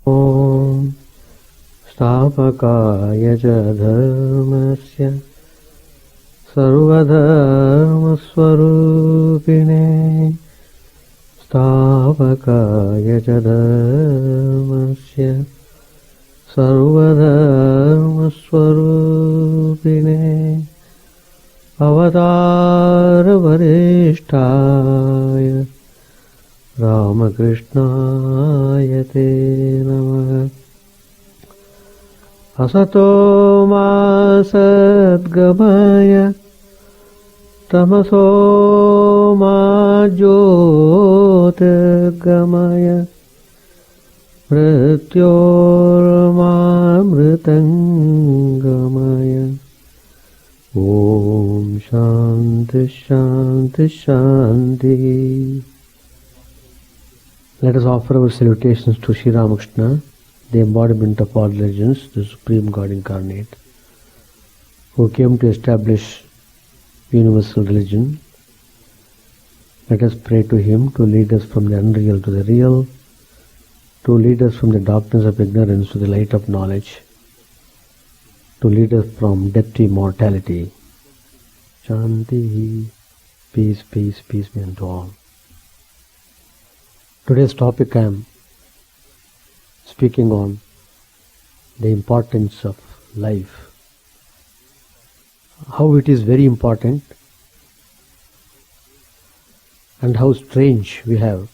Om Stapakaya Dharmasya Sarvadharma Swarupine Stapakaya Dharmasya Sarvadharma Swarupine Avatara Varishtaya Ramakrishnaya Te Namaha Asato Ma Sadgamaya Tamaso Ma Jyotirgamaya Mrityorma Mritangamaya Om Shanti Shanti Shanti. Let us offer our salutations to Sri Ramakrishna, the embodiment of all religions, the Supreme God incarnate, who came to establish universal religion. Let us pray to Him to lead us from the unreal to the real, to lead us from the darkness of ignorance to the light of knowledge, to lead us from death to immortality. Shanti, peace, peace, peace be unto all. Today's topic I am speaking on the importance of life. How it is very important and how strange we have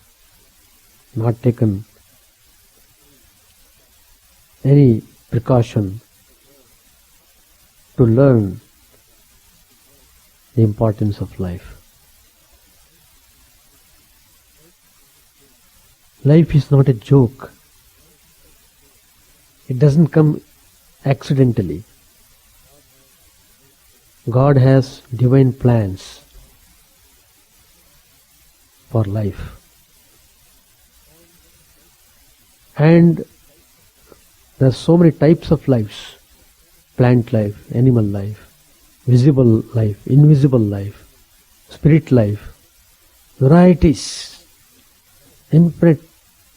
not taken any precaution to learn the importance of life. Life is not a joke. It doesn't come accidentally. God has divine plans for life. And there are so many types of lives: plant life, animal life, visible life, invisible life, spirit life, varieties, infinite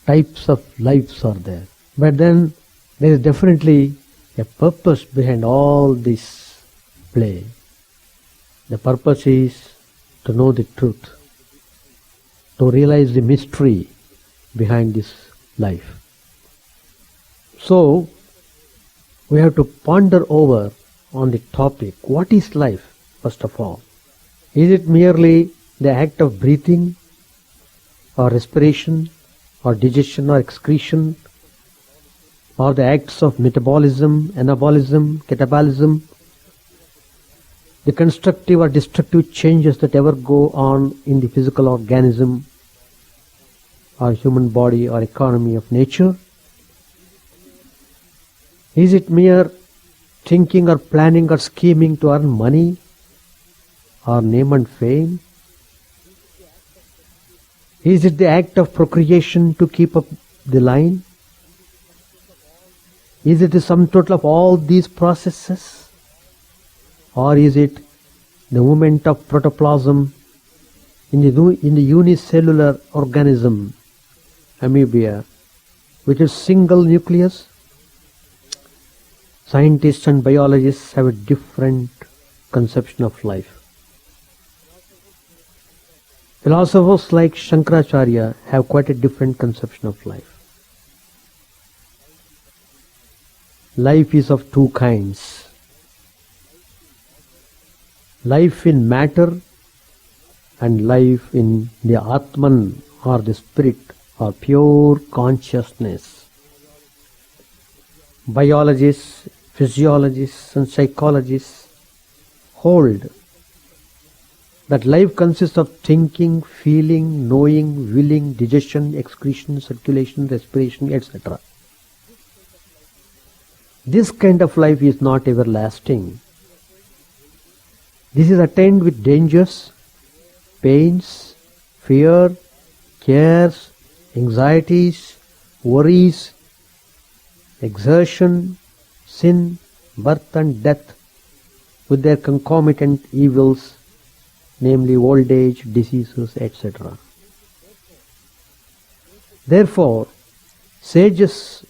types of lives are there. But then there is definitely a purpose behind all this play. The purpose is to know the truth, to realize the mystery behind this life. So, we have to ponder over on the topic, what is life, first of all? Is it merely the act of breathing, or respiration, or digestion, or excretion, or the acts of metabolism, anabolism, catabolism, the constructive or destructive changes that ever go on in the physical organism, or human body, or economy of nature? Is it mere thinking or planning or scheming to earn money, or name and fame? Is it the act of procreation to keep up the line? Is it the sum total of all these processes? Or is it the movement of protoplasm in the unicellular organism, amoeba, which is single nucleus? Scientists and biologists have a different conception of life. Philosophers like Shankaracharya have quite a different conception of life. Life is of two kinds. Life in matter and life in the Atman, or the spirit, or pure consciousness. Biologists, physiologists and psychologists hold that life consists of thinking, feeling, knowing, willing, digestion, excretion, circulation, respiration, etc. This kind of life is not everlasting. This is attained with dangers, pains, fear, cares, anxieties, worries, exertion, sin, birth and death, with their concomitant evils, namely old age, diseases, etc. Therefore, sages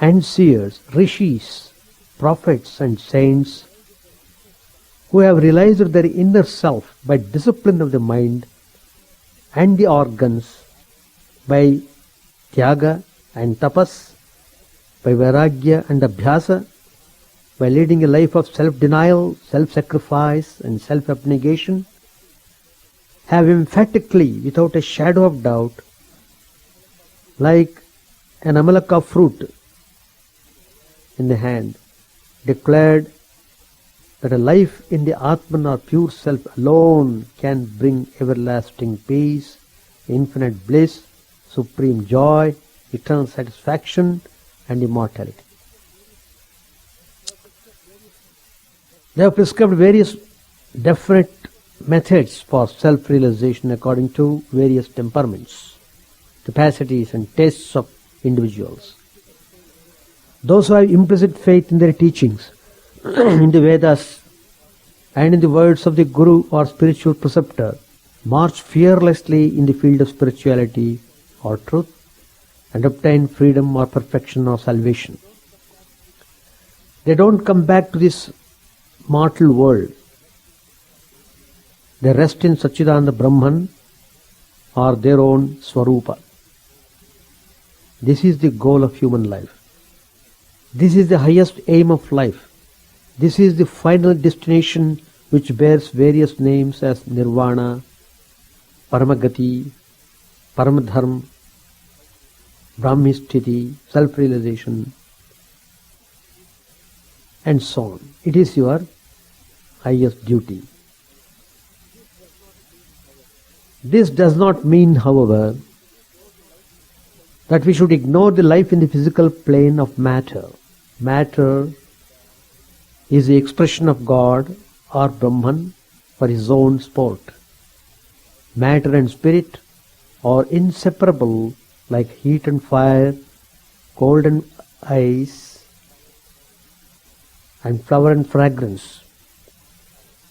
and seers, rishis, prophets and saints who have realized their inner self by discipline of the mind and the organs, by tyaga and tapas, by vairagya and abhyasa, by leading a life of self-denial, self-sacrifice and self-abnegation, have emphatically, without a shadow of doubt, like an amalaka fruit in the hand, declared that a life in the Atman or pure self alone can bring everlasting peace, infinite bliss, supreme joy, eternal satisfaction and immortality. They have prescribed various definite methods for self-realization according to various temperaments, capacities and tastes of individuals. Those who have implicit faith in their teachings, in the Vedas and in the words of the Guru or spiritual preceptor, march fearlessly in the field of spirituality or truth and obtain freedom or perfection or salvation. They don't come back to this mortal world. They rest in Satchidananda Brahman or their own Swarupa. This is the goal of human life. This is the highest aim of life. This is the final destination which bears various names as Nirvana, Paramagati, Paramadharma, Brahmisthiti, self-realization, and so on. It is your highest duty. This does not mean, however, that we should ignore the life in the physical plane of matter. Matter is the expression of God or Brahman for his own sport. Matter and spirit are inseparable like heat and fire, cold and ice, and flower and fragrance.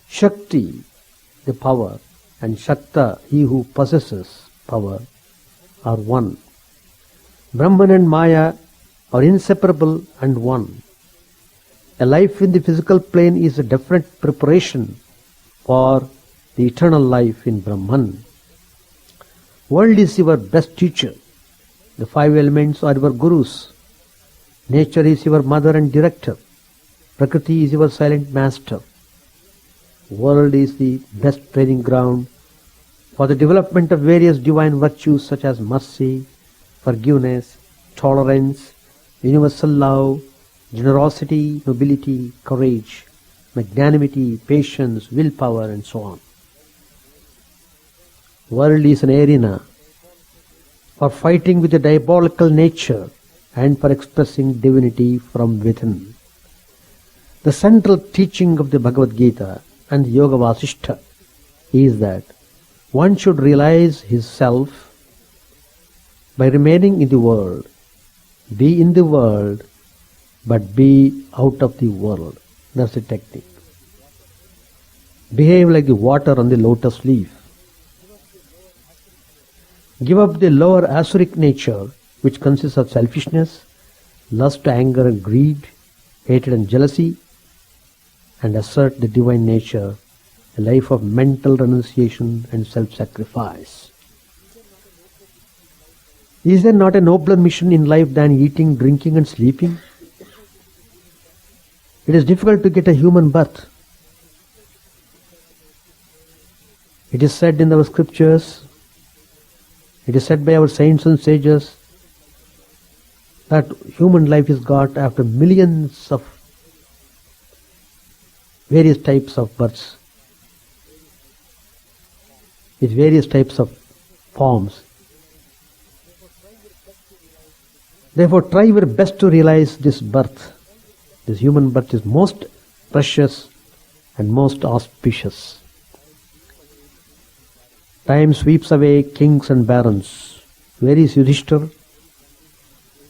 Shakti, the power, and Shakta, he who possesses power, are one. Brahman and Maya are inseparable and one. A life in the physical plane is a definite preparation for the eternal life in Brahman. World is your best teacher. The five elements are your gurus. Nature is your mother and director. Prakriti is your silent master. World is the best training ground for the development of various divine virtues such as mercy, forgiveness, tolerance, universal love, generosity, nobility, courage, magnanimity, patience, willpower, and so on. World is an arena for fighting with the diabolical nature and for expressing divinity from within. The central teaching of the Bhagavad Gita and Yoga Vasishtha is that one should realize his self by remaining in the world, be in the world, but be out of the world. That's the technique. Behave like the water on the lotus leaf. Give up the lower asuric nature, which consists of selfishness, lust, anger and greed, hatred and jealousy, and assert the divine nature, a life of mental renunciation and self-sacrifice. Is there not a nobler mission in life than eating, drinking and sleeping? It is difficult to get a human birth. It is said in our scriptures, it is said by our saints and sages, that human life is got after millions of various types of births, with various types of forms. Therefore, try your best to realize this birth. This human birth is most precious and most auspicious. Time sweeps away kings and barons. Where is Yudhishthir?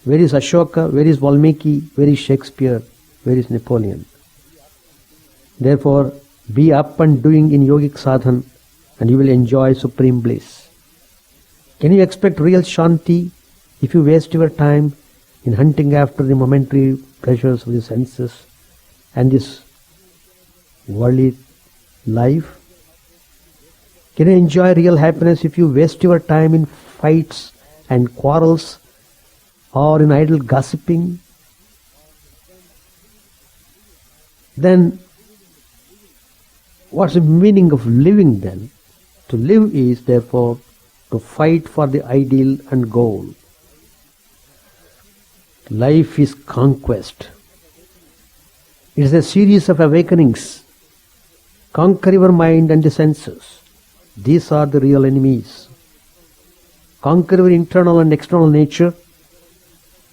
Where is Ashoka? Where is Valmiki? Where is Shakespeare? Where is Napoleon? Therefore, be up and doing in yogic sadhan and you will enjoy supreme bliss. Can you expect real shanti if you waste your time in hunting after the momentary pleasures of the senses and this worldly life? Can you enjoy real happiness if you waste your time in fights and quarrels or in idle gossiping? Then what's the meaning of living then? To live is therefore to fight for the ideal and goal. Life is conquest. It is a series of awakenings. Conquer your mind and the senses. These are the real enemies. Conquer your internal and external nature.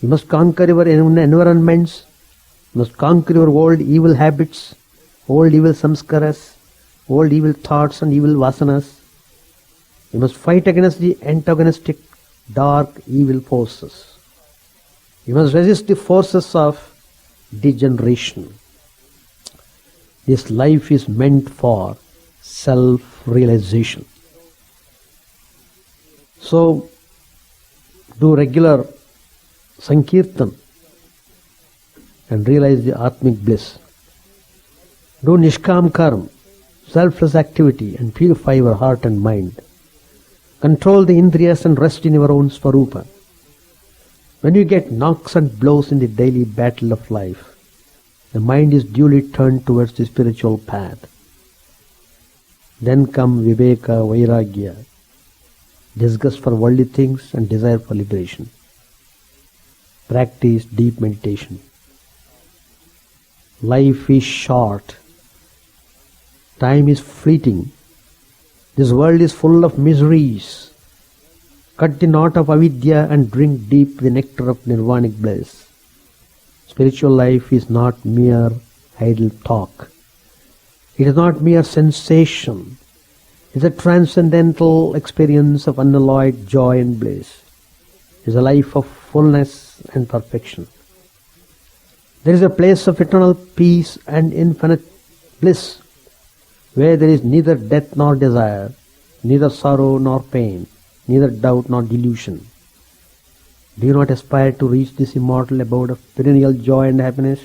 You must conquer your environments. You must conquer your old evil habits, old evil samskaras, old evil thoughts and evil vasanas. You must fight against the antagonistic, dark, evil forces. You must resist the forces of degeneration. This life is meant for self-realization. So, do regular Sankirtan and realize the Atmic bliss. Do Nishkam Karma, selfless activity, and purify your heart and mind. Control the Indriyas and rest in your own Swarupa. When you get knocks and blows in the daily battle of life, the mind is duly turned towards the spiritual path. Then come Viveka, Vairagya, disgust for worldly things and desire for liberation. Practice deep meditation. Life is short. Time is fleeting. This world is full of miseries. Cut the knot of avidya and drink deep the nectar of nirvanic bliss. Spiritual life is not mere idle talk. It is not mere sensation. It is a transcendental experience of unalloyed joy and bliss. It is a life of fullness and perfection. There is a place of eternal peace and infinite bliss, where there is neither death nor desire, neither sorrow nor pain, neither doubt nor delusion. Do you not aspire to reach this immortal abode of perennial joy and happiness?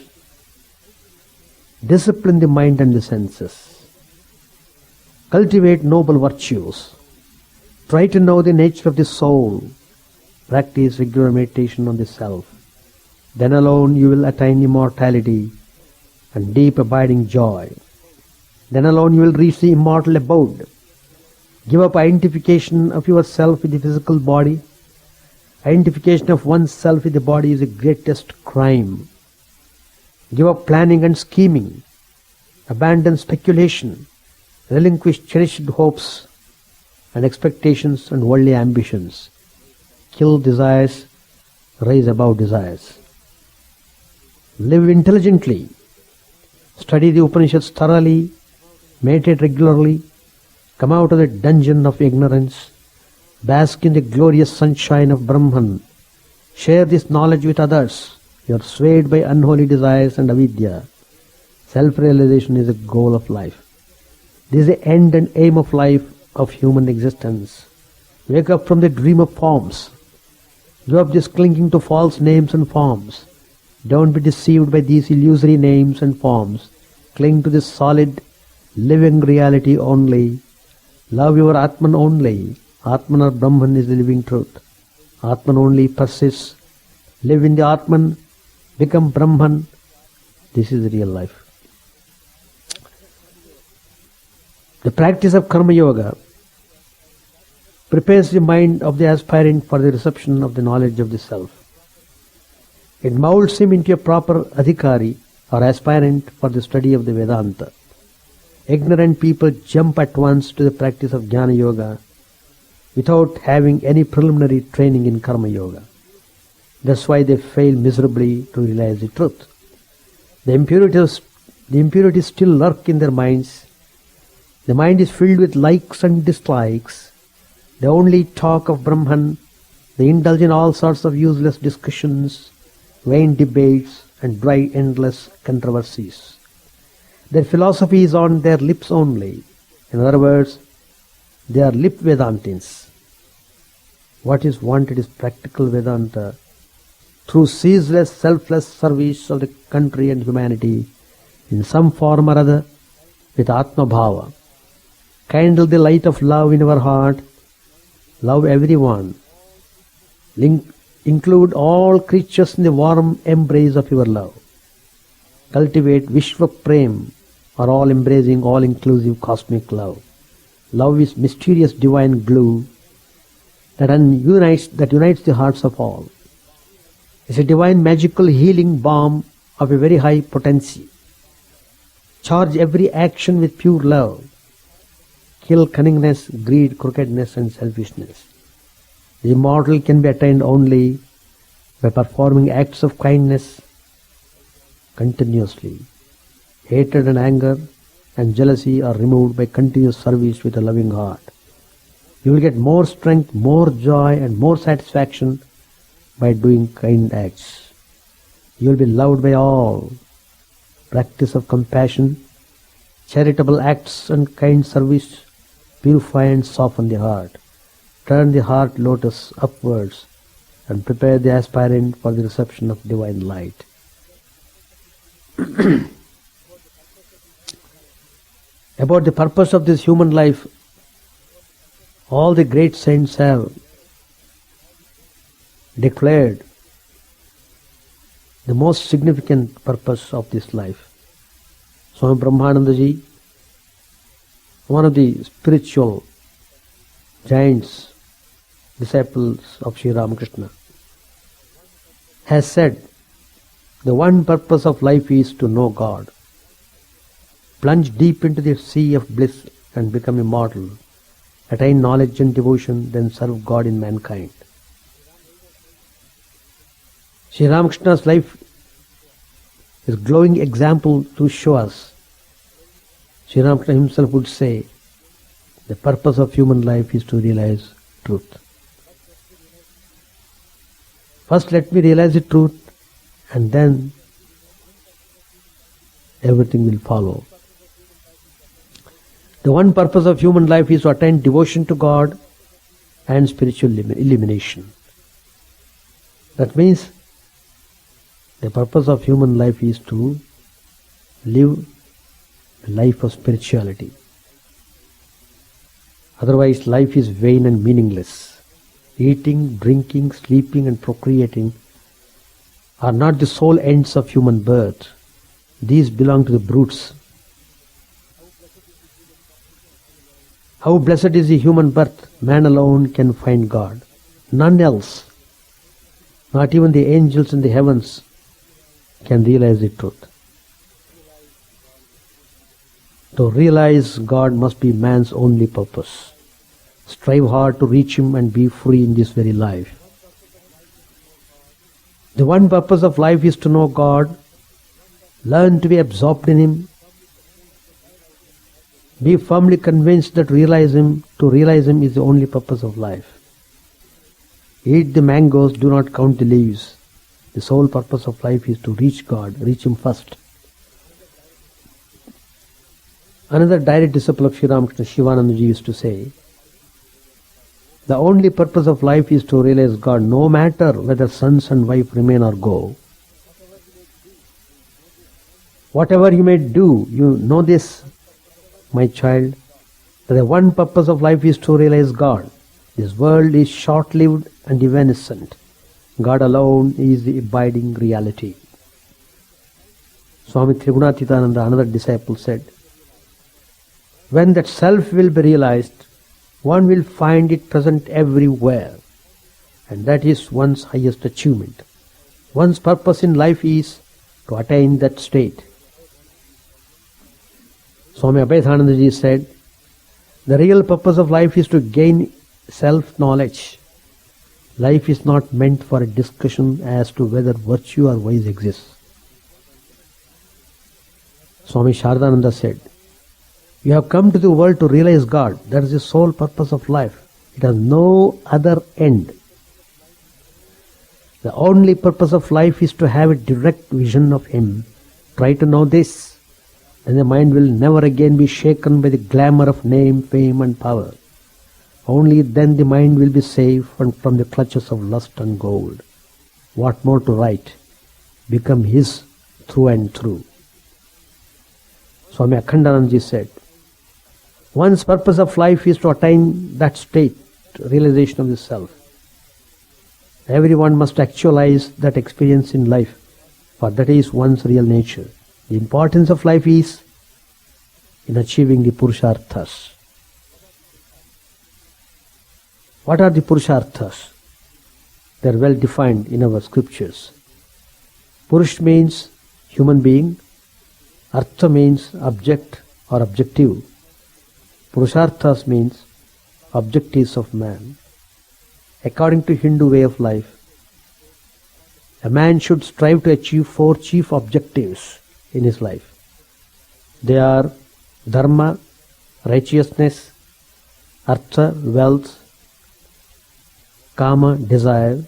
Discipline the mind and the senses. Cultivate noble virtues. Try to know the nature of the soul. Practice regular meditation on the self. Then alone you will attain immortality and deep abiding joy. Then alone you will reach the immortal abode. Give up identification of yourself with the physical body. Identification of oneself with the body is the greatest crime. Give up planning and scheming. Abandon speculation. Relinquish cherished hopes and expectations and worldly ambitions. Kill desires, rise above desires. Live intelligently. Study the Upanishads thoroughly. Meditate regularly. Come out of the dungeon of ignorance. Bask in the glorious sunshine of Brahman. Share this knowledge with others. You are swayed by unholy desires and avidya. Self-realization is the goal of life. This is the end and aim of life, of human existence. Wake up from the dream of forms. Give up this clinging to false names and forms. Don't be deceived by these illusory names and forms. Cling to this solid, living reality only. Love your Atman only. Atman or Brahman is the living truth. Atman only persists. Live in the Atman. Become Brahman. This is the real life. The practice of Karma Yoga prepares the mind of the aspirant for the reception of the knowledge of the self. It molds him into a proper adhikari or aspirant for the study of the Vedanta. Ignorant people jump at once to the practice of Jnana Yoga without having any preliminary training in Karma Yoga. That's why they fail miserably to realize the truth. The impurities still lurk in their minds. The mind is filled with likes and dislikes. They only talk of Brahman. They indulge in all sorts of useless discussions, vain debates, and dry, endless controversies. Their philosophy is on their lips only. In other words, they are lip Vedantins. What is wanted is practical Vedanta, through ceaseless, selfless service of the country and humanity in some form or other with Atma Bhava. Kindle the light of love in our heart. Love everyone. Include all creatures in the warm embrace of your love. Cultivate Vishwa Prem, or all-embracing, all-inclusive cosmic love. Love is mysterious divine glue that unites the hearts of all. It's a divine magical healing balm of a very high potency. Charge every action with pure love. Kill cunningness, greed, crookedness and selfishness. The immortal can be attained only by performing acts of kindness continuously. Hatred and anger and jealousy are removed by continuous service with a loving heart. You will get more strength, more joy and more satisfaction by doing kind acts. You will be loved by all. Practice of compassion, charitable acts and kind service purify and soften the heart. Turn the heart lotus upwards and prepare the aspirant for the reception of divine light. About the purpose of this human life, all the great saints have declared the most significant purpose of this life. Swami Brahmananda ji, one of the spiritual giants, disciples of Sri Ramakrishna, has said, the one purpose of life is to know God. Plunge deep into the sea of bliss and become immortal. Attain knowledge and devotion, then serve God in mankind. Sri Ramakrishna's life is a glowing example to show us. Sri Ramakrishna himself would say, the purpose of human life is to realize truth. First let me realize the truth, and then everything will follow. The one purpose of human life is to attain devotion to God and spiritual illumination. That means the purpose of human life is to live a life of spirituality. Otherwise, life is vain and meaningless. Eating, drinking, sleeping and procreating are not the sole ends of human birth. These belong to the brutes. How blessed is the human birth! Man alone can find God. None else, not even the angels in the heavens, can realize the truth. To realize God must be man's only purpose. Strive hard to reach Him and be free in this very life. The one purpose of life is to know God, learn to be absorbed in Him, be firmly convinced that to realize Him is the only purpose of life. Eat the mangoes, do not count the leaves. The sole purpose of life is to reach God, reach Him first. Another direct disciple of Sri Ramakrishna, Shivananda ji, used to say, the only purpose of life is to realize God, no matter whether sons and wife remain or go. Whatever you may do, you know this, my child, that the one purpose of life is to realize God. This world is short-lived and evanescent. God alone is the abiding reality. Swami Chidananda, another disciple, said, when that self will be realized, one will find it present everywhere, and that is one's highest achievement. One's purpose in life is to attain that state. Swami Abhayadhananda ji said, the real purpose of life is to gain self-knowledge. Life is not meant for a discussion as to whether virtue or vice exists. Swami Chidananda said, you have come to the world to realize God. That is the sole purpose of life. It has no other end. The only purpose of life is to have a direct vision of Him. Try to know this, and the mind will never again be shaken by the glamour of name, fame and power. Only then the mind will be safe from the clutches of lust and gold. what more to write, become his through and through. Swami Akhandanandaji said, one's purpose of life is to attain that state, realization of the self. Everyone must actualize that experience in life, for that is one's real nature. The importance of life is in achieving the Purusharthas. What are the Purusharthas? They are well defined in our scriptures. Purush means human being. Artha means object or objective. Purusharthas means objectives of man. According to Hindu way of life, a man should strive to achieve 4 chief objectives in his life. They are dharma, righteousness, artha, wealth, kama, desire,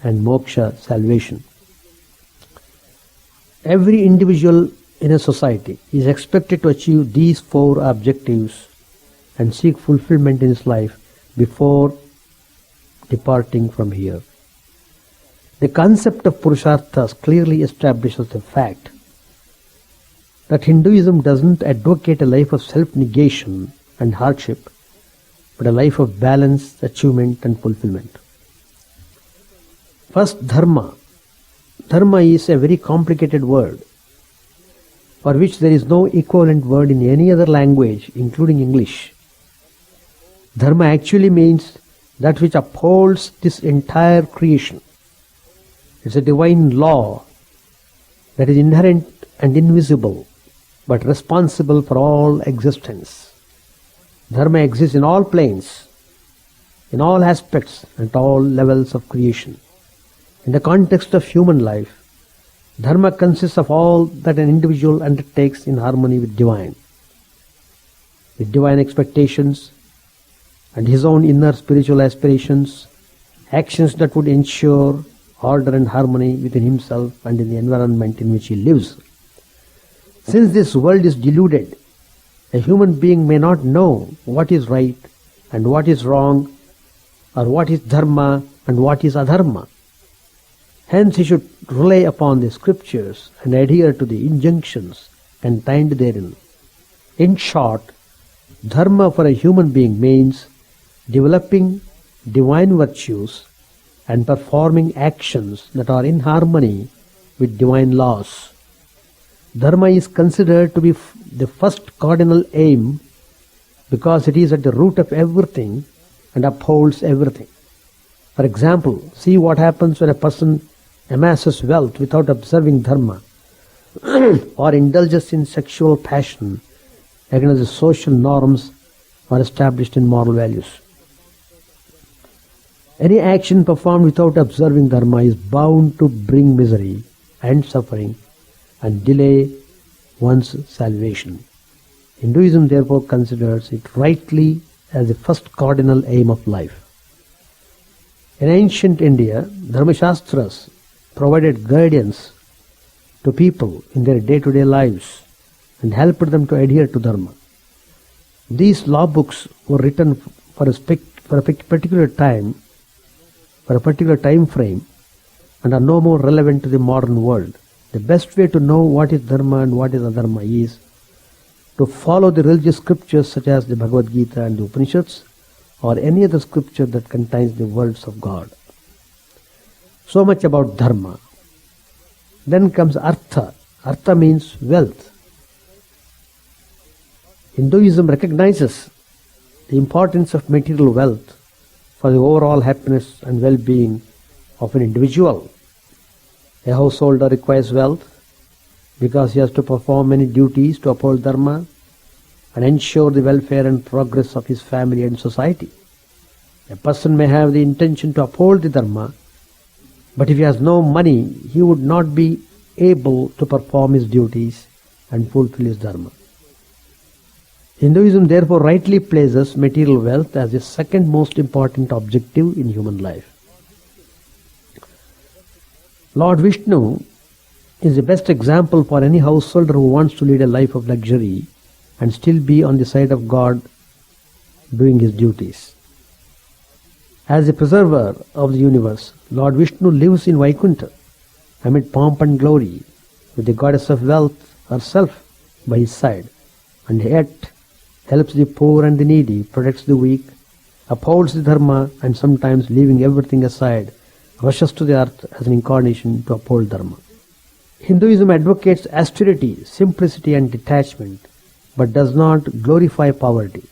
and moksha, salvation. Every individual in a society is expected to achieve these 4 objectives and seek fulfillment in his life before departing from here. The concept of Purusharthas clearly establishes the fact that Hinduism doesn't advocate a life of self-negation and hardship, but a life of balance, achievement and fulfillment. First, dharma. Dharma is a very complicated word for which there is no equivalent word in any other language, including English. Dharma actually means that which upholds this entire creation. It's a divine law that is inherent and invisible, but responsible for all existence. Dharma exists in all planes, in all aspects, and all levels of creation. In the context of human life, dharma consists of all that an individual undertakes in harmony with divine expectations, and his own inner spiritual aspirations, actions that would ensure order and harmony within himself and in the environment in which he lives. Since this world is deluded, a human being may not know what is right and what is wrong, or what is dharma and what is adharma. Hence he should rely upon the scriptures and adhere to the injunctions contained therein. In short, dharma for a human being means developing divine virtues and performing actions that are in harmony with divine laws. Dharma is considered to be the first cardinal aim because it is at the root of everything and upholds everything. For example, see what happens when a person amasses wealth without observing dharma or indulges in sexual passion against the social norms or established in moral values. Any action performed without observing dharma is bound to bring misery and suffering and delay one's salvation. Hinduism therefore considers it rightly as the first cardinal aim of life. In ancient India, Dharmashastras provided guidance to people in their day-to-day lives and helped them to adhere to dharma. These law books were written for a particular time frame, and are no more relevant to the modern world. The best way to know what is dharma and what is adharma is to follow the religious scriptures such as the Bhagavad Gita and the Upanishads, or any other scripture that contains the words of God. So much about dharma. Then comes artha. Artha means wealth. Hinduism recognizes the importance of material wealth for the overall happiness and well-being of an individual. A householder requires wealth because he has to perform many duties to uphold dharma and ensure the welfare and progress of his family and society. A person may have the intention to uphold the dharma, but if he has no money, he would not be able to perform his duties and fulfill his dharma. Hinduism therefore rightly places material wealth as the second most important objective in human life. Lord Vishnu is the best example for any householder who wants to lead a life of luxury and still be on the side of God doing his duties. As the preserver of the universe, Lord Vishnu lives in Vaikuntha amid pomp and glory, with the goddess of wealth herself by his side, and yet helps the poor and the needy, protects the weak, upholds the dharma, and sometimes leaving everything aside, rushes to the earth as an incarnation to uphold dharma. Hinduism advocates austerity, simplicity and detachment, but does not glorify poverty.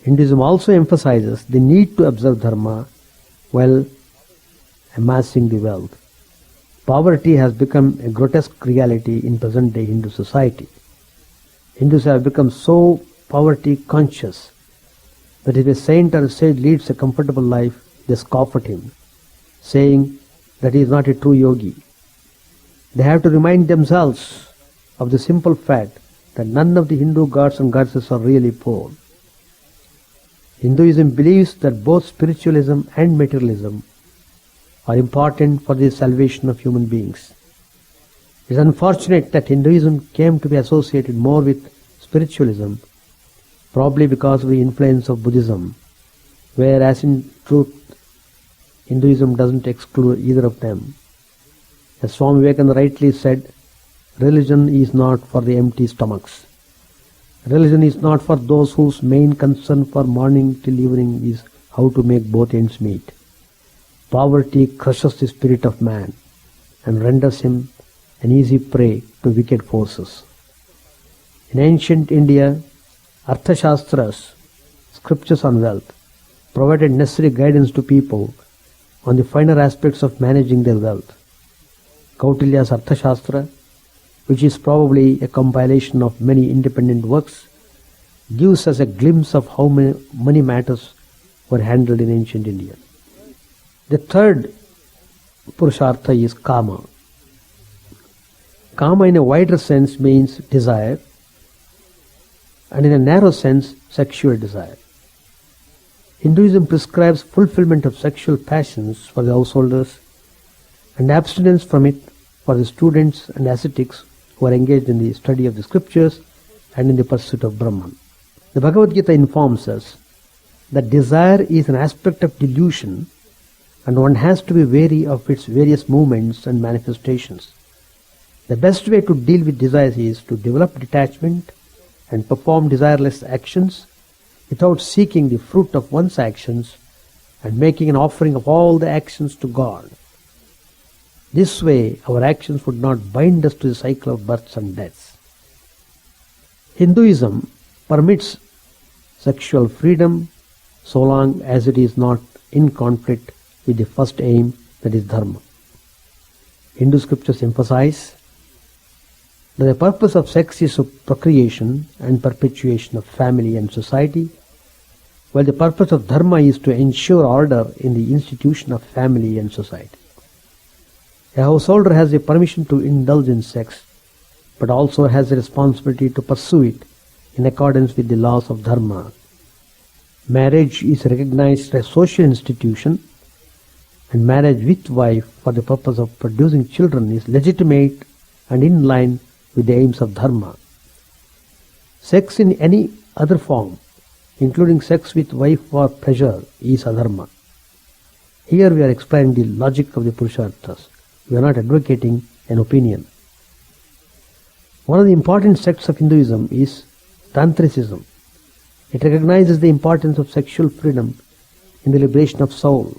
Hinduism also emphasizes the need to observe dharma while amassing the wealth. Poverty has become a grotesque reality in present-day Hindu society. Hindus have become so poverty conscious that if a saint or a sage leads a comfortable life, they scoff at him, saying that he is not a true yogi. They have to remind themselves of the simple fact that none of the Hindu gods and goddesses are really poor. Hinduism believes that both spiritualism and materialism are important for the salvation of human beings. It is unfortunate that Hinduism came to be associated more with spiritualism, probably because of the influence of Buddhism, whereas in truth, Hinduism doesn't exclude either of them. As Swami Vivekananda rightly said, religion is not for the empty stomachs. Religion is not for those whose main concern for morning till evening is how to make both ends meet. Poverty crushes the spirit of man and renders him an easy prey to wicked forces. In ancient India, Arthashastras, scriptures on wealth, provided necessary guidance to people on the finer aspects of managing their wealth. Kautilya's Arthashastra, which is probably a compilation of many independent works, gives us a glimpse of how money matters were handled in ancient India. The third Purushartha is Kama. Kama in a wider sense means desire, and in a narrow sense, sexual desire. Hinduism prescribes fulfillment of sexual passions for the householders and abstinence from it for the students and ascetics who are engaged in the study of the scriptures and in the pursuit of Brahman. The Bhagavad Gita informs us that desire is an aspect of delusion and one has to be wary of its various movements and manifestations. The best way to deal with desires is to develop detachment and perform desireless actions without seeking the fruit of one's actions and making an offering of all the actions to God. This way, our actions would not bind us to the cycle of births and deaths. Hinduism permits sexual freedom so long as it is not in conflict with the first aim, that is dharma. Hindu scriptures emphasize that the purpose of sex is procreation and perpetuation of family and society, while the purpose of dharma is to ensure order in the institution of family and society. A householder has the permission to indulge in sex, but also has the responsibility to pursue it in accordance with the laws of dharma. Marriage is recognized as a social institution, and marriage with wife for the purpose of producing children is legitimate and in line with the aims of dharma. Sex in any other form, including sex with wife for pleasure, is adharma. Here we are explaining the logic of the Purusharthas. We are not advocating an opinion. One of the important sects of Hinduism is Tantricism. It recognizes the importance of sexual freedom in the liberation of soul.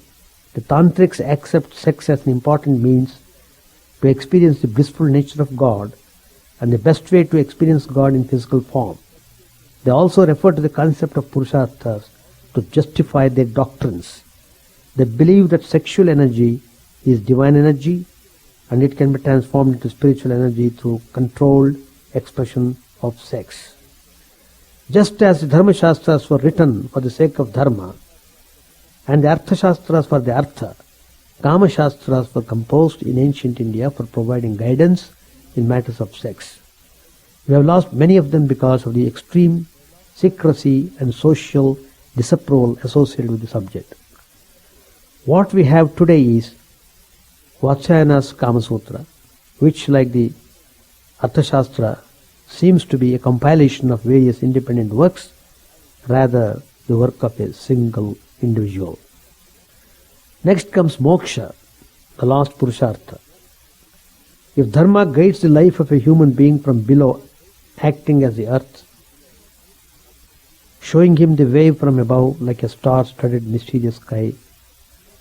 The Tantrics accept sex as an important means to experience the blissful nature of God and the best way to experience God in physical form. They also refer to the concept of Purusharthas to justify their doctrines. They believe that sexual energy is divine energy and it can be transformed into spiritual energy through controlled expression of sex. Just as the Dharma Shastras were written for the sake of Dharma and the Artha Shastras for the Artha, Kama Shastras were composed in ancient India for providing guidance in matters of sex. We have lost many of them because of the extreme secrecy and social disapproval associated with the subject. What we have today is Vatsyayana's Kama Sutra, which, like the Arthashastra, seems to be a compilation of various independent works, rather the work of a single individual. Next comes moksha, the last purushartha. If dharma guides the life of a human being from below, acting as the earth, showing him the way from above like a star-studded mysterious sky,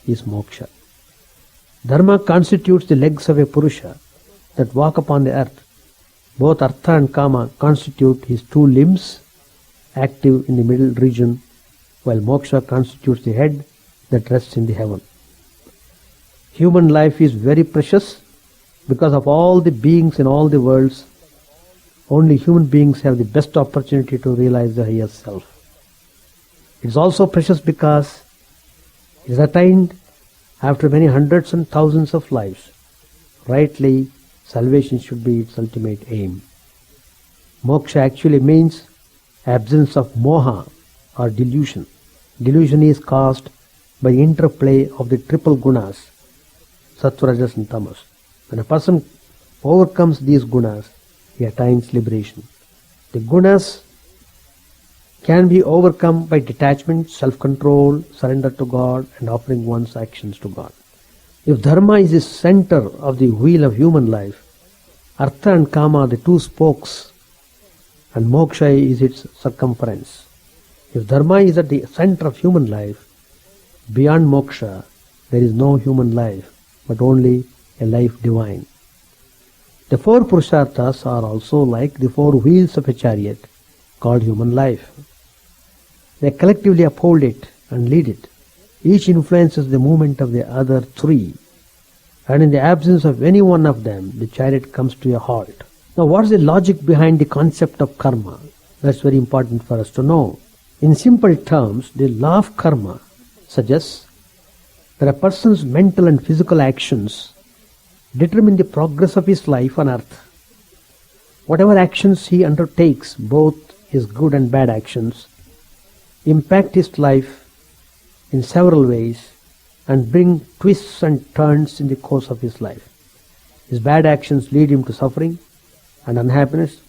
is moksha. Dharma constitutes the legs of a purusha that walk upon the earth. Both artha and kama constitute his two limbs, active in the middle region, while moksha constitutes the head that rests in the heaven. Human life is very precious because of all the beings in all the worlds. Only human beings have the best opportunity to realize the higher self. It is also precious because it is attained after many hundreds and thousands of lives. Rightly, salvation should be its ultimate aim. Moksha actually means absence of moha or delusion. Delusion is caused by the interplay of the triple gunas, sattva, rajas and tamas. When a person overcomes these gunas, he attains liberation. The gunas can be overcome by detachment, self-control, surrender to God, and offering one's actions to God. If dharma is the center of the wheel of human life, artha and kama are the two spokes, and moksha is its circumference. If dharma is at the center of human life, beyond moksha, there is no human life, but only a life divine. The four purusharthas are also like the four wheels of a chariot called human life. They collectively uphold it and lead it. Each influences the movement of the other three, and in the absence of any one of them, the chariot comes to a halt. Now, what is the logic behind the concept of karma? That's very important for us to know. In simple terms, the law of karma suggests that a person's mental and physical actions determine the progress of his life on earth. Whatever actions he undertakes, both his good and bad actions, impact his life in several ways and bring twists and turns in the course of his life. His bad actions lead him to suffering and unhappiness,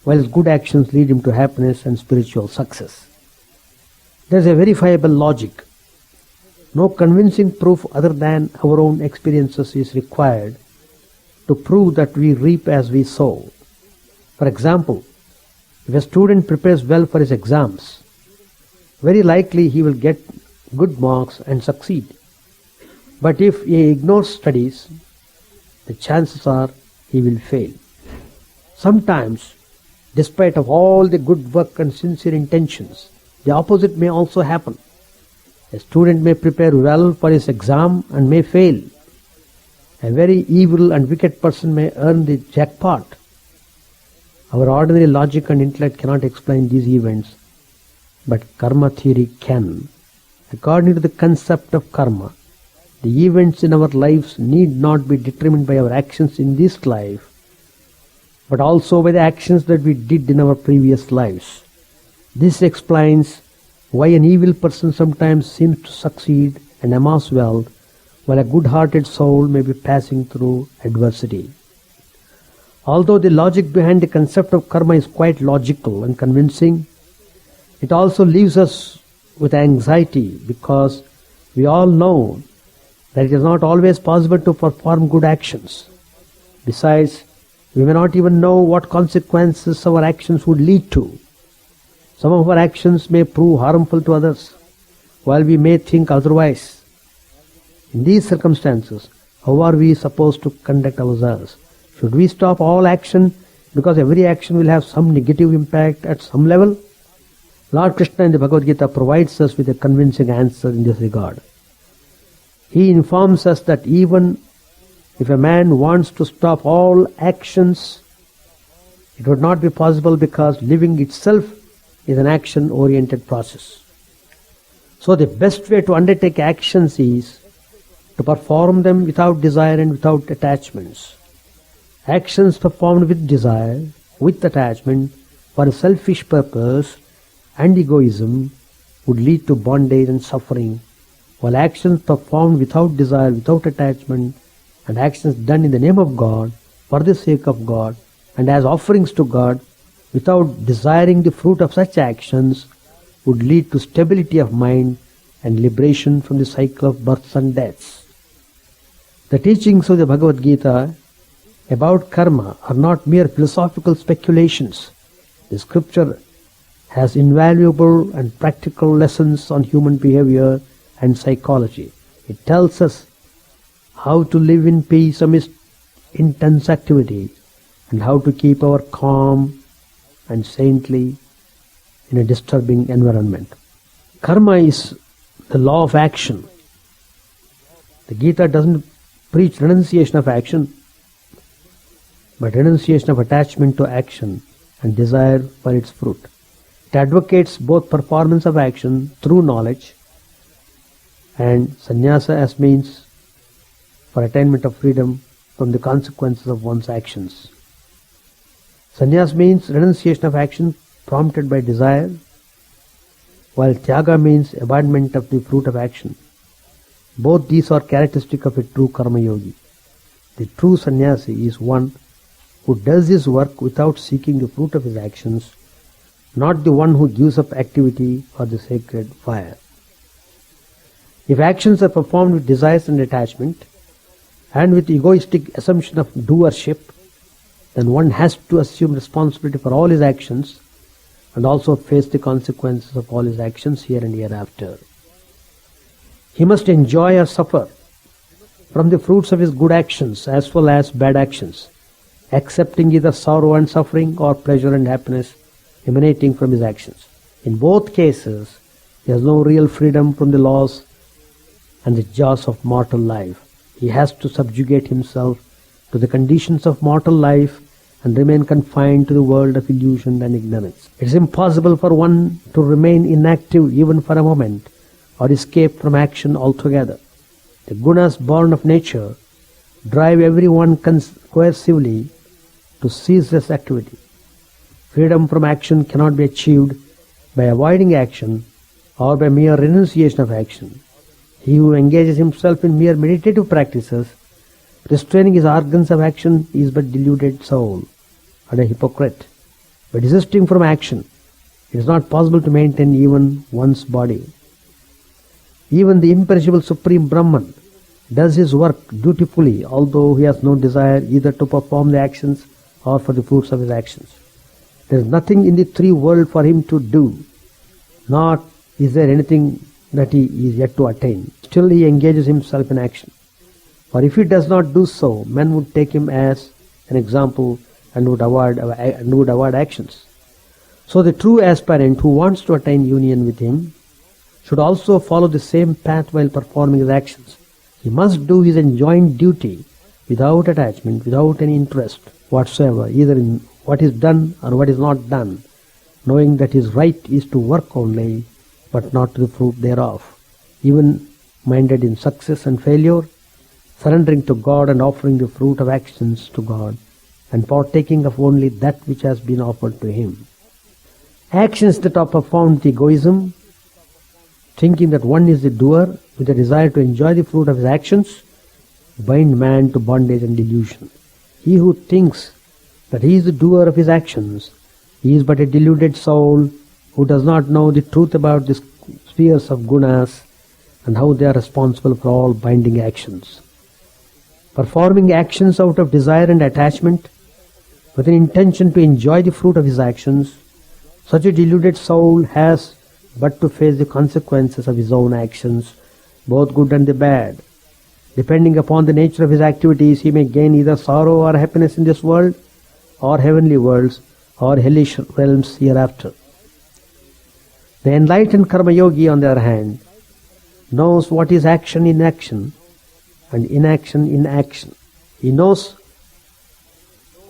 while his good actions lead him to happiness and spiritual success. There is a verifiable logic. No convincing proof other than our own experiences is required to prove that we reap as we sow. For example, if a student prepares well for his exams, very likely he will get good marks and succeed. But if he ignores studies, the chances are he will fail. Sometimes, despite of all the good work and sincere intentions, the opposite may also happen. A student may prepare well for his exam and may fail. A very evil and wicked person may earn the jackpot. Our ordinary logic and intellect cannot explain these events, but karma theory can. According to the concept of karma, the events in our lives need not be determined by our actions in this life, but also by the actions that we did in our previous lives. This explains why an evil person sometimes seems to succeed and amass wealth, while a good-hearted soul may be passing through adversity. Although the logic behind the concept of karma is quite logical and convincing, it also leaves us with anxiety because we all know that it is not always possible to perform good actions. Besides, we may not even know what consequences our actions would lead to. Some of our actions may prove harmful to others, while we may think otherwise. In these circumstances, how are we supposed to conduct ourselves? Should we stop all action because every action will have some negative impact at some level? Lord Krishna in the Bhagavad Gita provides us with a convincing answer in this regard. He informs us that even if a man wants to stop all actions, it would not be possible because living itself is an action-oriented process. So the best way to undertake actions is to perform them without desire and without attachments. Actions performed with desire, with attachment, for a selfish purpose and egoism would lead to bondage and suffering, while actions performed without desire, without attachment, and actions done in the name of God, for the sake of God, and as offerings to God, without desiring the fruit of such actions, would lead to stability of mind and liberation from the cycle of births and deaths. The teachings of the Bhagavad Gita about karma are not mere philosophical speculations. The scripture has invaluable and practical lessons on human behavior and psychology. It tells us how to live in peace amidst intense activity and how to keep our calm and saintly in a disturbing environment. Karma is the law of action. The Gita doesn't preach renunciation of action, but renunciation of attachment to action and desire for its fruit. It advocates both performance of action through knowledge and sannyasa as means for attainment of freedom from the consequences of one's actions. Sannyas means renunciation of action prompted by desire, while tyaga means abandonment of the fruit of action. Both these are characteristic of a true karma yogi. The true sannyasi is one who does his work without seeking the fruit of his actions, not the one who gives up activity for the sacred fire. If actions are performed with desires and attachment, and with egoistic assumption of doership, then one has to assume responsibility for all his actions and also face the consequences of all his actions here and hereafter. He must enjoy or suffer from the fruits of his good actions as well as bad actions, accepting either sorrow and suffering or pleasure and happiness emanating from his actions. In both cases, he has no real freedom from the laws and the jaws of mortal life. He has to subjugate himself to the conditions of mortal life and remain confined to the world of illusion and ignorance. It is impossible for one to remain inactive even for a moment or escape from action altogether. The gunas born of nature drive everyone coercively to ceaseless activity. Freedom from action cannot be achieved by avoiding action or by mere renunciation of action. He who engages himself in mere meditative practices, restraining his organs of action, is but deluded soul and a hypocrite. By desisting from action, it is not possible to maintain even one's body. Even the imperishable Supreme Brahman does his work dutifully, although he has no desire either to perform the actions or for the fruits of his actions. There is nothing in the three worlds for him to do, nor is there anything that he is yet to attain. Still he engages himself in action. For if he does not do so, men would take him as an example and would avoid actions. So the true aspirant who wants to attain union with him should also follow the same path while performing his actions. He must do his enjoined duty without attachment, without any interest whatsoever, either in what is done or what is not done, knowing that his right is to work only, but not to the fruit thereof. Even minded in success and failure, surrendering to God and offering the fruit of actions to God, and partaking of only that which has been offered to him. Actions that are performed with egoism, thinking that one is the doer with a desire to enjoy the fruit of his actions, bind man to bondage and delusion. He who thinks that he is the doer of his actions, he is but a deluded soul who does not know the truth about the spheres of gunas and how they are responsible for all binding actions. Performing actions out of desire and attachment with an intention to enjoy the fruit of his actions, such a deluded soul has but to face the consequences of his own actions, both good and the bad. Depending upon the nature of his activities, he may gain either sorrow or happiness in this world, or heavenly worlds, or hellish realms hereafter. The enlightened karma yogi, on the other hand, knows what is action in action and inaction in action. He knows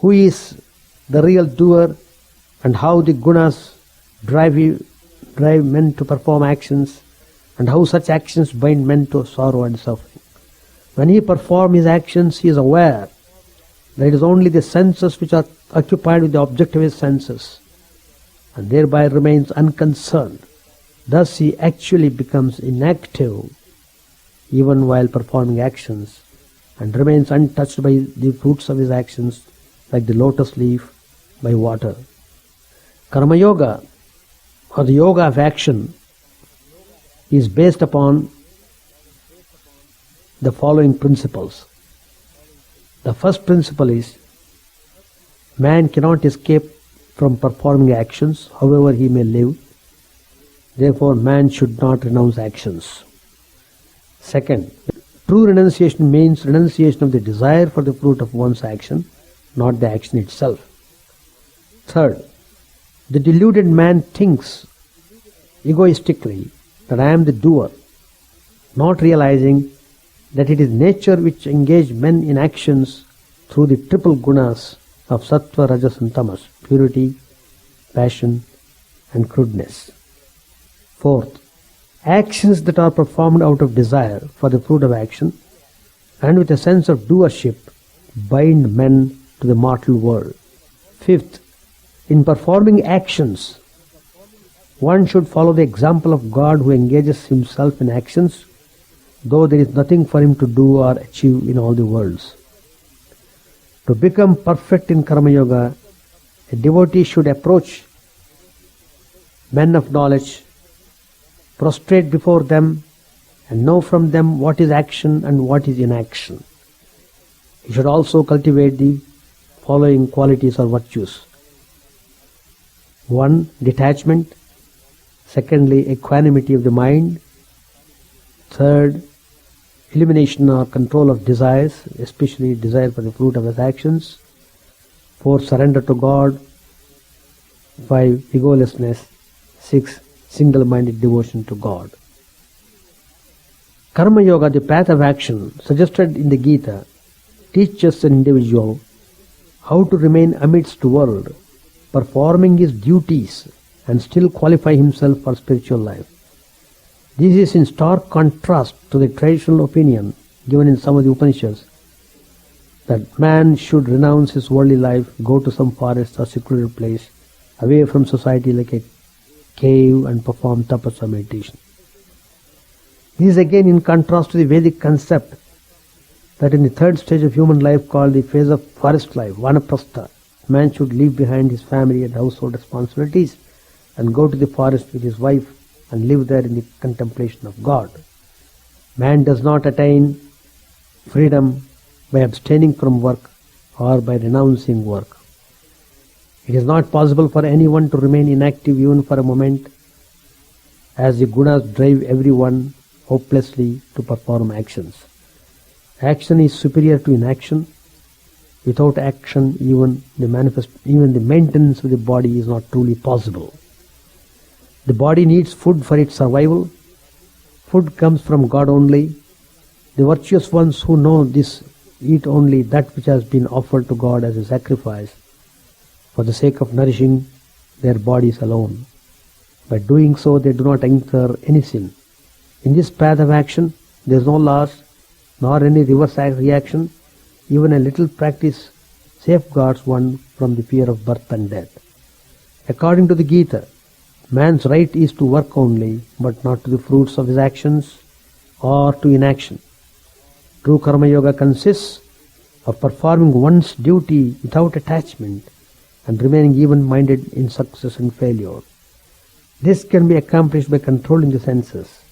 who is the real doer and how the gunas drive men to perform actions and how such actions bind men to sorrow and suffering. When he performs his actions, he is aware that it is only the senses which are occupied with the object of his senses, and thereby remains unconcerned. Thus he actually becomes inactive even while performing actions and remains untouched by the fruits of his actions like the lotus leaf by water. Karma yoga, or the yoga of action, is based upon the following principles. The first principle is, man cannot escape from performing actions, however he may live. Therefore, man should not renounce actions. Second, true renunciation means renunciation of the desire for the fruit of one's action, not the action itself. Third, the deluded man thinks egoistically that I am the doer, not realizing that it is nature which engaged men in actions through the triple gunas of sattva, rajas and tamas, purity, passion and crudeness. Fourth, actions that are performed out of desire for the fruit of action and with a sense of doership bind men to the mortal world. Fifth, in performing actions, one should follow the example of God who engages himself in actions, though there is nothing for him to do or achieve in all the worlds. To become perfect in Karma Yoga, a devotee should approach men of knowledge, prostrate before them, and know from them what is action and what is inaction. He should also cultivate the following qualities or virtues. 1. Detachment. Secondly, equanimity of the mind. Third, elimination or control of desires, especially desire for the fruit of his actions. 4. Surrender to God. 5. Egolessness. 6. Single-minded devotion to God. Karma Yoga, the path of action suggested in the Gita, teaches an individual how to remain amidst the world, performing his duties and still qualify himself for spiritual life. This is in stark contrast to the traditional opinion given in some of the Upanishads that man should renounce his worldly life, go to some forest or secluded place, away from society like a cave and perform tapas or meditation. This is again in contrast to the Vedic concept that in the third stage of human life called the phase of forest life, vanaprastha, man should leave behind his family and household responsibilities and go to the forest with his wife and live there in the contemplation of God. Man does not attain freedom by abstaining from work or by renouncing work. It is not possible for anyone to remain inactive even for a moment, as the gunas drive everyone hopelessly to perform actions. Action is superior to inaction. Without action, even the maintenance of the body is not truly possible. The body needs food for its survival. Food comes from God only. The virtuous ones who know this eat only that which has been offered to God as a sacrifice for the sake of nourishing their bodies alone. By doing so, they do not incur any sin. In this path of action, there is no loss, nor any reverse reaction. Even a little practice safeguards one from the fear of birth and death. According to the Gita, man's right is to work only, but not to the fruits of his actions or to inaction. True Karma Yoga consists of performing one's duty without attachment and remaining even-minded in success and failure. This can be accomplished by controlling the senses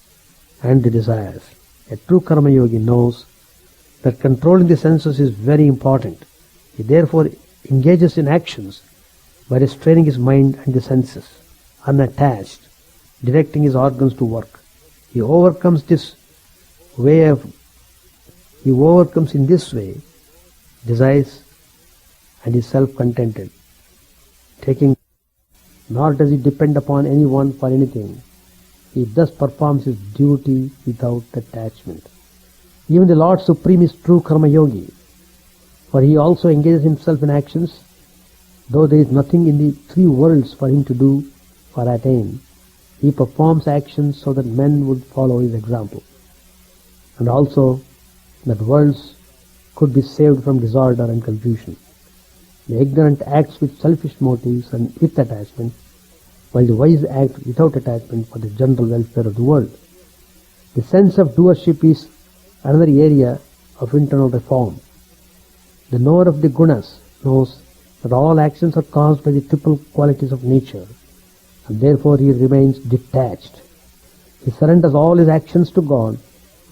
and the desires. A true Karma Yogi knows that controlling the senses is very important. He therefore engages in actions by restraining his mind and the senses, unattached, directing his organs to work. He overcomes in this way desires and is self-contented, nor does he depend upon anyone for anything. He thus performs his duty without attachment. Even the Lord Supreme is true Karma Yogi, for he also engages himself in actions, though there is nothing in the three worlds for him to do or attain. He performs actions so that men would follow his example, and also that worlds could be saved from disorder and confusion. The ignorant acts with selfish motives and with attachment, while the wise act without attachment for the general welfare of the world. The sense of doership is another area of internal reform. The knower of the gunas knows that all actions are caused by the triple qualities of nature, and therefore he remains detached. He surrenders all his actions to God,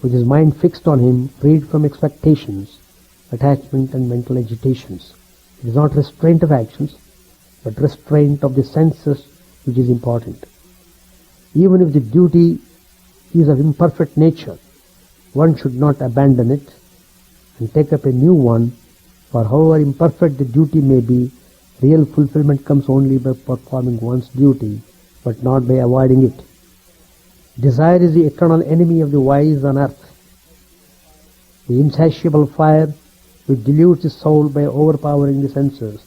with his mind fixed on him, freed from expectations, attachment and mental agitations. It is not restraint of actions, but restraint of the senses which is important. Even if the duty is of imperfect nature, one should not abandon it and take up a new one, for however imperfect the duty may be, real fulfillment comes only by performing one's duty, but not by avoiding it. Desire is the eternal enemy of the wise on earth, the insatiable fire which dilutes the soul by overpowering the senses,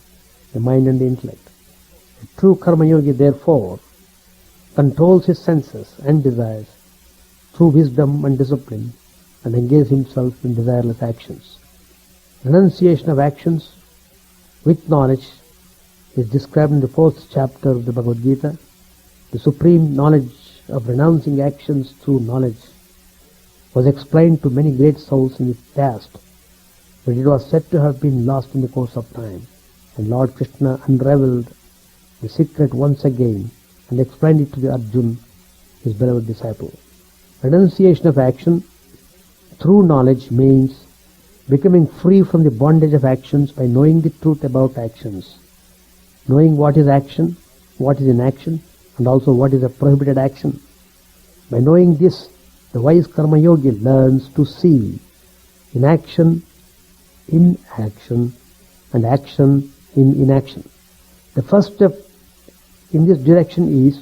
the mind and the intellect. A true karma yogi, therefore, controls his senses and desires through wisdom and discipline and engages himself in desireless actions. Renunciation of actions with knowledge is described in the 4th chapter of the Bhagavad Gita. The supreme knowledge of renouncing actions through knowledge was explained to many great souls in the past, but it was said to have been lost in the course of time, and Lord Krishna unraveled the secret once again and explained it to the Arjuna, his beloved disciple. Renunciation of action through knowledge means becoming free from the bondage of actions by knowing the truth about actions, knowing what is action, what is inaction, and also what is a prohibited action. By knowing this, the wise karma yogi learns to see inaction in action and action in inaction. The first step in this direction is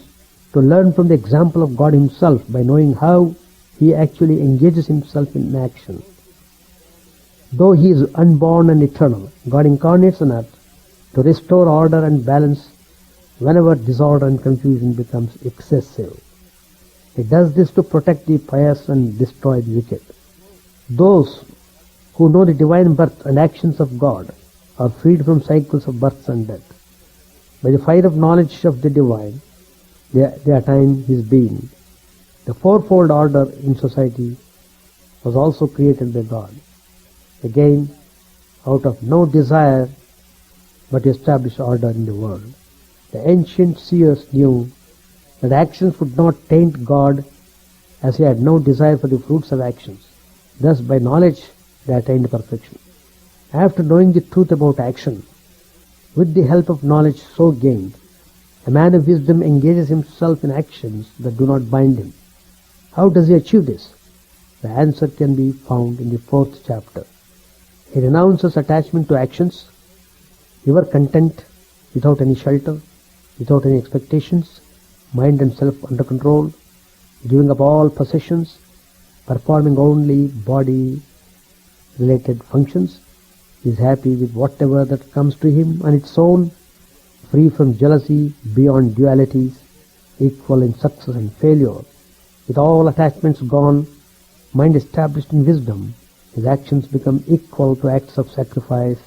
to learn from the example of God himself by knowing how he actually engages himself in action. Though he is unborn and eternal, God incarnates on earth to restore order and balance whenever disorder and confusion becomes excessive. He does this to protect the pious and destroy the wicked. Those who know the divine birth and actions of God are freed from cycles of birth and death. By the fire of knowledge of the divine, they attain his being. The fourfold order in society was also created by God. Again, out of no desire but to establish order in the world. The ancient seers knew that actions would not taint God, as he had no desire for the fruits of actions. Thus, by knowledge, they attained perfection. After knowing the truth about action, with the help of knowledge so gained, a man of wisdom engages himself in actions that do not bind him. How does he achieve this? The answer can be found in the 4th chapter. He renounces attachment to actions, ever content, without any shelter, without any expectations, mind and self under control, giving up all possessions, performing only body-related functions. He is happy with whatever that comes to him on its own, free from jealousy, beyond dualities, equal in success and failure. With all attachments gone, mind established in wisdom, his actions become equal to acts of sacrifice,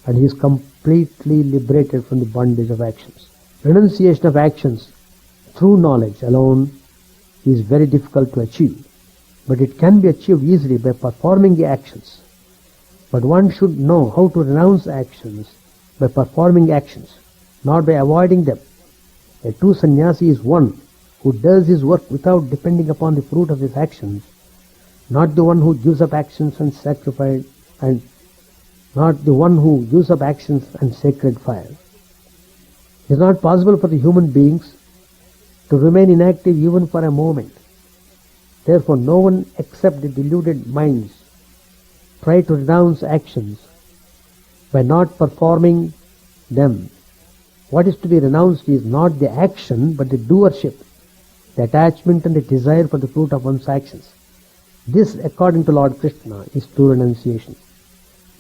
and he is completely liberated from the bondage of actions. Renunciation of actions through knowledge alone is very difficult to achieve, but it can be achieved easily by performing the actions. But one should know how to renounce actions by performing actions, not by avoiding them. A true sannyasi is one who does his work without depending upon the fruit of his actions, not the one who gives up actions and sacrifice, and not the one who gives up actions and sacred fire. It is not possible for the human beings to remain inactive even for a moment. Therefore, no one except the deluded minds try to renounce actions by not performing them. What is to be renounced is not the action but the doership, the attachment and the desire for the fruit of one's actions. This, according to Lord Krishna, is true renunciation.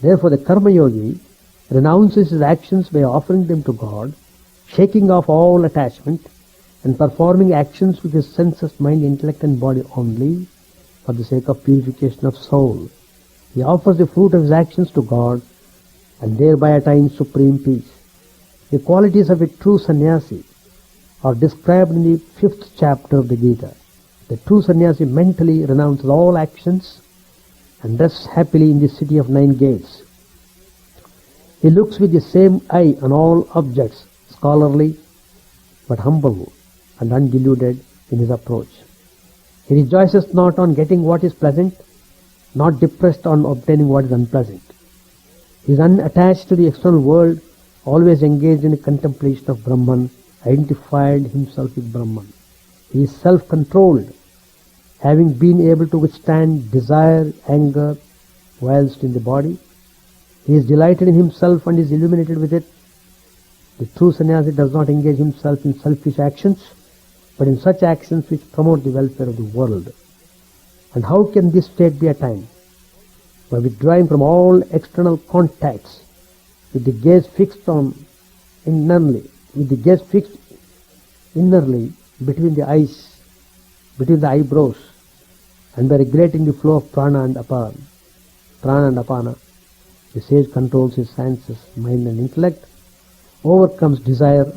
Therefore, the karma yogi renounces his actions by offering them to God, shaking off all attachment, and performing actions with his senses, mind, intellect and body only for the sake of purification of soul. He offers the fruit of his actions to God and thereby attains supreme peace. The qualities of a true sannyasi are described in the 5th chapter of the Gita. The true sannyasi mentally renounces all actions and rests happily in the city of 9 gates. He looks with the same eye on all objects, scholarly but humble and undeluded in his approach. He rejoices not on getting what is pleasant, not depressed on obtaining what is unpleasant. He is unattached to the external world, always engaged in a contemplation of Brahman, identified himself with Brahman. He is self-controlled, having been able to withstand desire, anger, whilst in the body. He is delighted in himself and is illuminated with it. The true sannyasi does not engage himself in selfish actions, but in such actions which promote the welfare of the world. And how can this state be attained? By withdrawing from all external contacts, with the gaze fixed innerly between the eyes, between the eyebrows, and by regulating the flow of prana and apana. The sage controls his senses, mind and intellect, overcomes desire,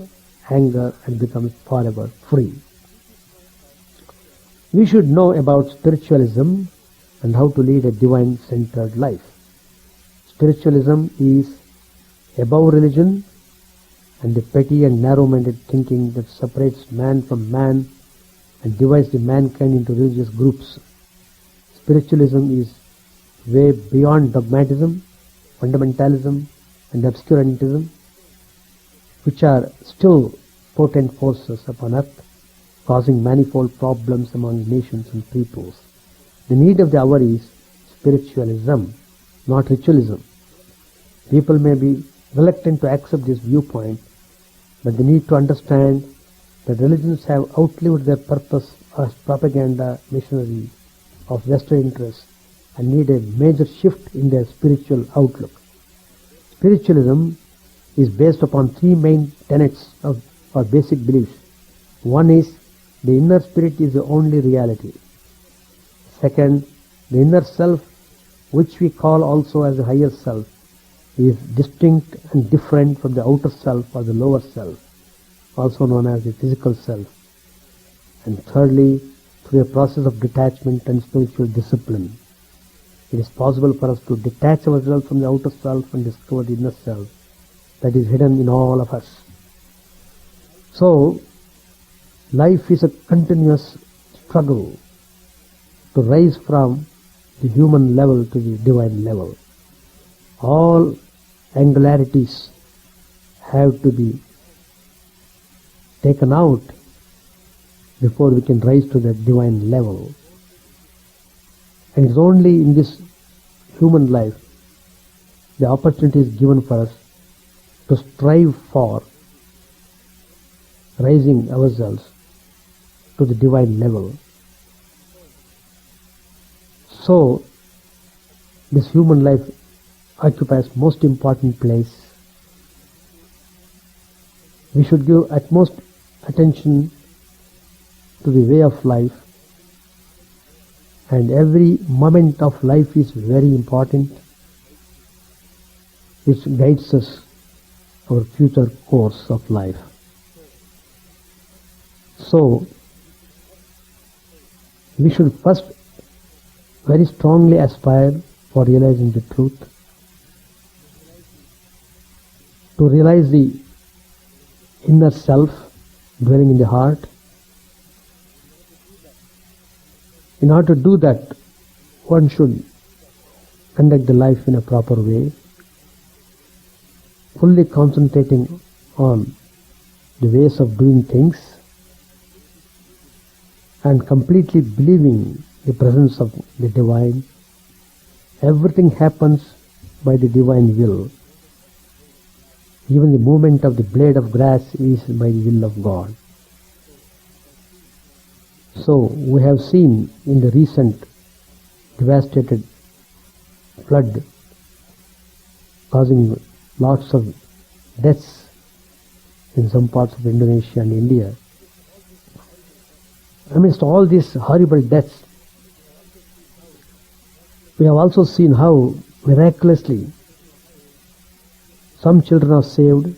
anger, and becomes forever free. We should know about spiritualism and how to lead a divine-centered life. Spiritualism is above religion and the petty and narrow-minded thinking that separates man from man and divides the mankind into religious groups. Spiritualism is way beyond dogmatism, fundamentalism, and obscurantism, which are still potent forces upon earth, causing manifold problems among nations and peoples. The need of the hour is spiritualism, not ritualism. People may be reluctant to accept this viewpoint, but they need to understand that religions have outlived their purpose as propaganda machinery of Western interests and need a major shift in their spiritual outlook. Spiritualism is based upon three main tenets or basic beliefs. One is the inner spirit is the only reality. Second, the inner self, which we call also as the higher self, is distinct and different from the outer self or the lower self, also known as the physical self. And thirdly, through a process of detachment and spiritual discipline, it is possible for us to detach ourselves from the outer self and discover the inner self that is hidden in all of us. So, life is a continuous struggle to rise from the human level to the divine level. All angularities have to be taken out before we can rise to the divine level. And it's only in this human life the opportunity is given for us to strive for raising ourselves to the divine level. So, this human life occupies most important place. We should give utmost attention to the way of life, and every moment of life is very important, which guides us our future course of life. So, we should first very strongly aspire for realizing the truth, to realize the inner self dwelling in the heart. In order to do that, one should conduct the life in a proper way, fully concentrating on the ways of doing things and completely believing the presence of the divine. Everything happens by the divine will. Even the movement of the blade of grass is by the will of God. So we have seen in the recent devastated flood causing lots of deaths in some parts of Indonesia and India. Amidst all these horrible deaths, we have also seen how miraculously some children are saved.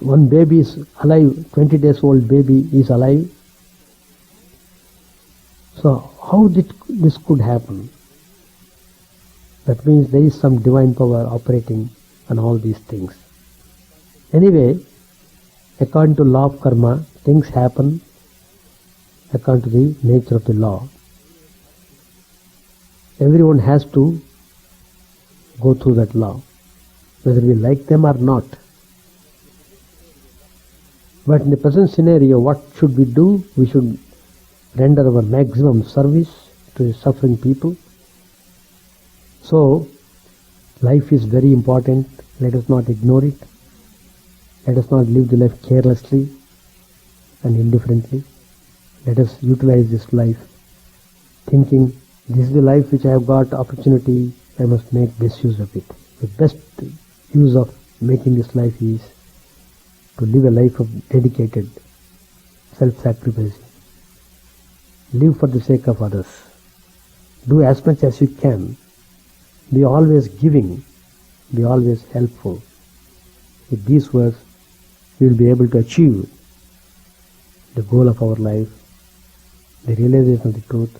One baby is alive, 20 days old baby is alive. So how did this could happen? That means there is some divine power operating on all these things. Anyway, according to law of karma, things happen according to the nature of the law. Everyone has to go through that law, whether we like them or not. But in the present scenario, what should we do? We should render our maximum service to the suffering people. So, life is very important. Let us not ignore it. Let us not live the life carelessly and indifferently. Let us utilize this life thinking, this is the life which I have got opportunity, I must make best use of it. The best use of making this life is to live a life of dedicated self-sacrificing. Live for the sake of others. Do as much as you can. Be always giving. Be always helpful. With these words, we will be able to achieve the goal of our life, the realization of the truth,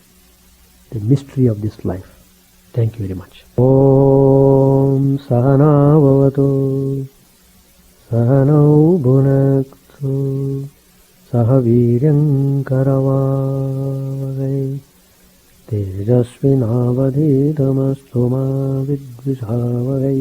the mystery of this life. Thank you very much. Om Sahana Bhavatu Sahanau Bhunaktu Sahaviryam Karavavai Tejasvinavadhitamastu ma vidvishavai.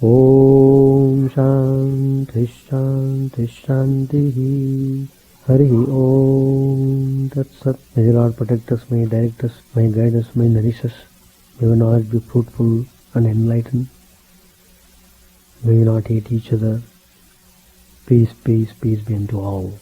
Om Shanti Shanti Shanti. Hari Om Tat Sat. May the Lord protect us, may direct us, may guide us, may nourish us. May our knowledge be fruitful and enlightened. May we not hate each other. Peace, peace, peace be unto all.